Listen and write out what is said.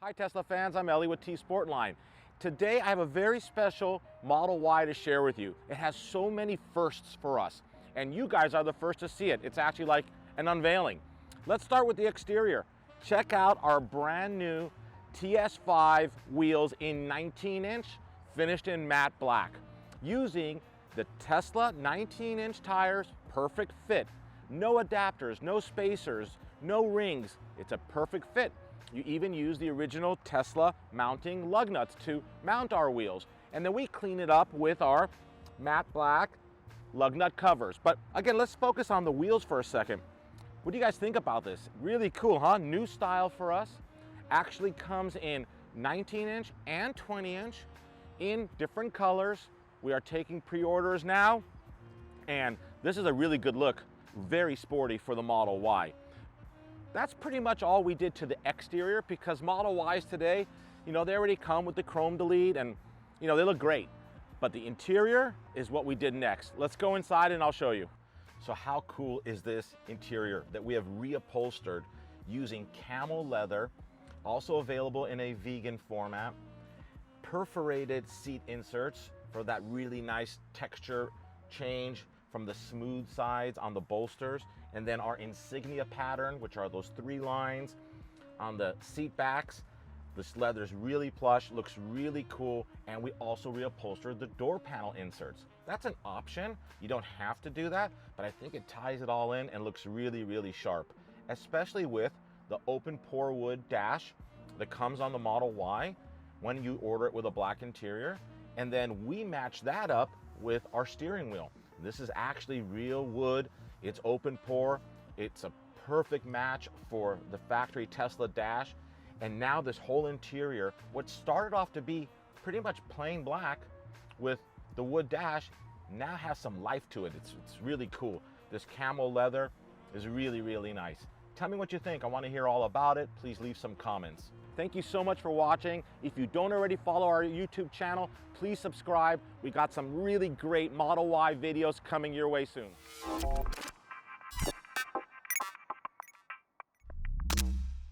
Hi Tesla fans, I'm Ellie with T-Sportline. Today I have a very special Model Y to share with you. It has so many firsts for us, and you guys are the first to see it. It's actually like an unveiling. Let's start with the exterior. Check out our brand new TS5 wheels in 19-inch, finished in matte black, using the Tesla 19-inch tires, perfect fit. No adapters, no spacers, no rings. It's a perfect fit. You even use the original Tesla mounting lug nuts to mount our wheels. And then we clean it up with our matte black lug nut covers. But again, let's focus on the wheels for a second. What do you guys think about this? Really cool, huh? New style for us. Actually comes in 19-inch and 20-inch in different colors. We are taking pre-orders now. And this is a really good look. Very sporty for the Model Y. That's pretty much all we did to the exterior, because Model Ys today, they already come with the chrome delete and, they look great. But the interior is what we did next. Let's go inside and I'll show you. So how cool is this interior that we have reupholstered using camel leather, also available in a vegan format, perforated seat inserts for that really nice texture change from the smooth sides on the bolsters, and then our Insignia pattern, which are those 3 lines on the seat backs. This leather is really plush, looks really cool, and we also reupholstered the door panel inserts. That's an option. You don't have to do that, but I think it ties it all in and looks really, really sharp, especially with the open pore wood dash that comes on the Model Y when you order it with a black interior. And then we match that up with our steering wheel. This is actually real wood. It's open pore. It's a perfect match for the factory Tesla dash. And now this whole interior, what started off to be pretty much plain black with the wood dash, now has some life to it. It's really cool. This camel leather is really, really nice. Tell me what you think. I want to hear all about it. Please leave some comments. Thank you so much for watching. If you don't already follow our YouTube channel, please subscribe. We got some really great Model Y videos coming your way soon.